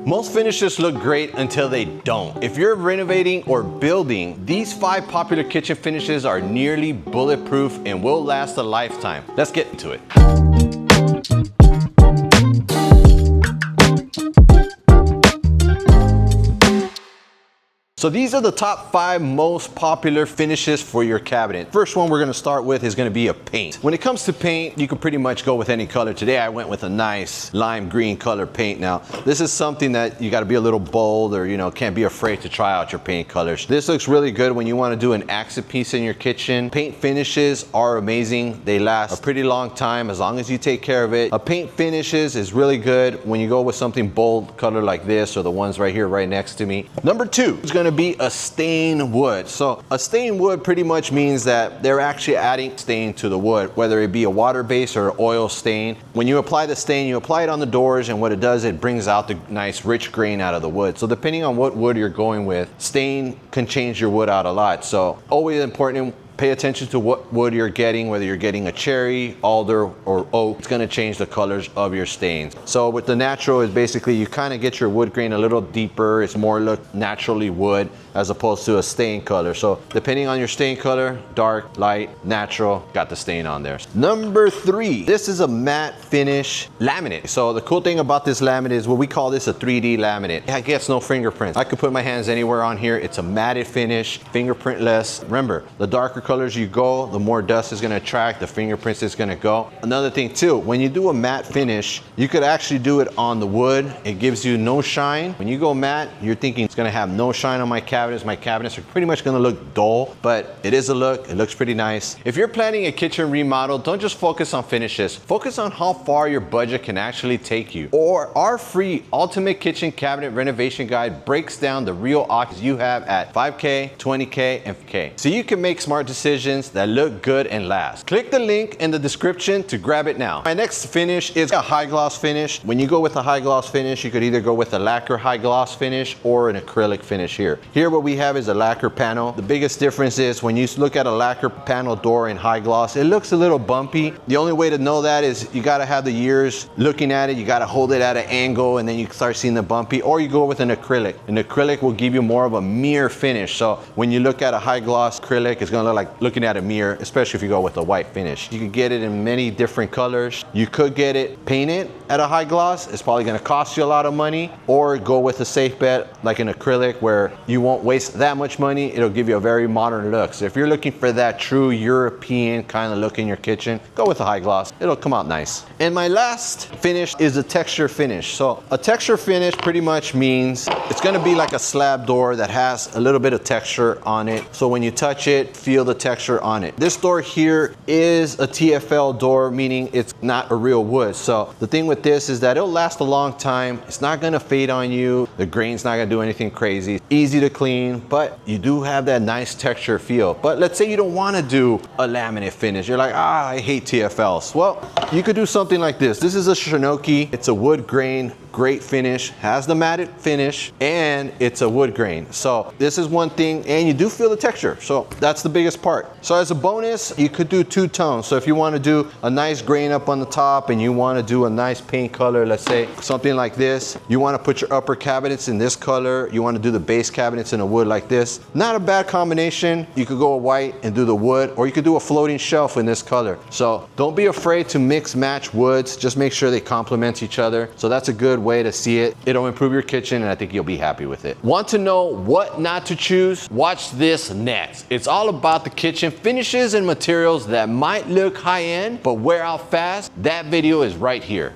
Most finishes look great until they don't. If you're renovating or building, these 5 popular kitchen finishes are nearly bulletproof and will last a lifetime. Let's get into it. So these are the top 5 most popular finishes for your cabinet. First one we're gonna start with is gonna be a paint. When it comes to paint, you can pretty much go with any color. Today I went with a nice lime green color paint. Now, this is something that you gotta be a little bold or can't be afraid to try out your paint colors. This looks really good when you wanna do an accent piece in your kitchen. Paint finishes are amazing. They last a pretty long time as long as you take care of it. A paint finishes is really good when you go with something bold color like this or the ones right here right next to me. Number 2 is gonna be a stained wood. So a stained wood pretty much means that they're actually adding stain to the wood, whether it be a water base or oil stain. When you apply the stain, you apply it on the doors, and what it does, it brings out the nice rich grain out of the wood. So depending on what wood you're going with, stain can change your wood out a lot. So always important, pay attention to what wood you're getting, whether you're getting a cherry, alder, or oak. It's gonna change the colors of your stains. So with the natural is basically you kind of get your wood grain a little deeper. It's more look naturally wood as opposed to a stain color. So depending on your stain color, dark, light, natural, got the stain on there. Number 3, this is a matte finish laminate. So the cool thing about this laminate is what we call this a 3D laminate. It gets no fingerprints. I could put my hands anywhere on here. It's a matted finish, fingerprintless. Remember, the darker colors you go, the more dust is going to attract, the fingerprints is going to go. Another thing too, when you do a matte finish, you could actually do it on the wood. It gives you no shine. When you go matte, you're thinking it's going to have no shine on my cabinets. My cabinets are pretty much going to look dull, but it is a look. It looks pretty nice. If you're planning a kitchen remodel, don't just focus on finishes. Focus on how far your budget can actually take you. Or our free Ultimate Kitchen Cabinet Renovation Guide breaks down the real options you have at 5K, 20K, and 50K. So you can make smart decisions that look good and last. Click the link in the description to grab it now. My next finish is a high gloss finish. When you go with a high gloss finish, you could either go with a lacquer high gloss finish or an acrylic finish here. Here what we have is a lacquer panel. The biggest difference is when you look at a lacquer panel door in high gloss, it looks a little bumpy. The only way to know that is you gotta have the years looking at it. You gotta hold it at an angle and then you start seeing the bumpy, or you go with an acrylic. An acrylic will give you more of a mirror finish. So when you look at a high gloss acrylic, it's gonna look like looking at a mirror, especially if you go with a white finish. You can get it in many different colors. You could get it painted at a high gloss. It's probably gonna cost you a lot of money, or go with a safe bet like an acrylic where you won't waste that much money. It'll give you a very modern look. So if you're looking for that true European kind of look in your kitchen, go with a high gloss. It'll come out nice. And my last finish is a texture finish. So a texture finish pretty much means it's gonna be like a slab door that has a little bit of texture on it. So when you touch it, feel the texture on it. This door here is a TFL door, meaning it's not a real wood. So the thing with this is that it'll last a long time. It's not gonna fade on you. The grain's not gonna do anything crazy. Easy to clean, but you do have that nice texture feel. But let's say you don't wanna do a laminate finish. You're like, I hate TFLs. Well, you could do something like this. This is a Shinoki. It's a wood grain, great finish, has the matted finish, and it's a wood grain. So this is one thing, and you do feel the texture. So that's the biggest part. So as a bonus, you could do 2 tones. So if you want to do a nice grain up on the top and you want to do a nice paint color, let's say something like this, you want to put your upper cabinets in this color, you want to do the base cabinets in a wood like this. Not a bad combination. You could go a white and do the wood, or you could do a floating shelf in this color. So don't be afraid to mix match woods. Just make sure they complement each other. So that's a good way to see it. It'll improve your kitchen, and I think you'll be happy with it. Want to know what not to choose? Watch this next. It's all about the kitchen finishes and materials that might look high-end but wear out fast. That video is right here.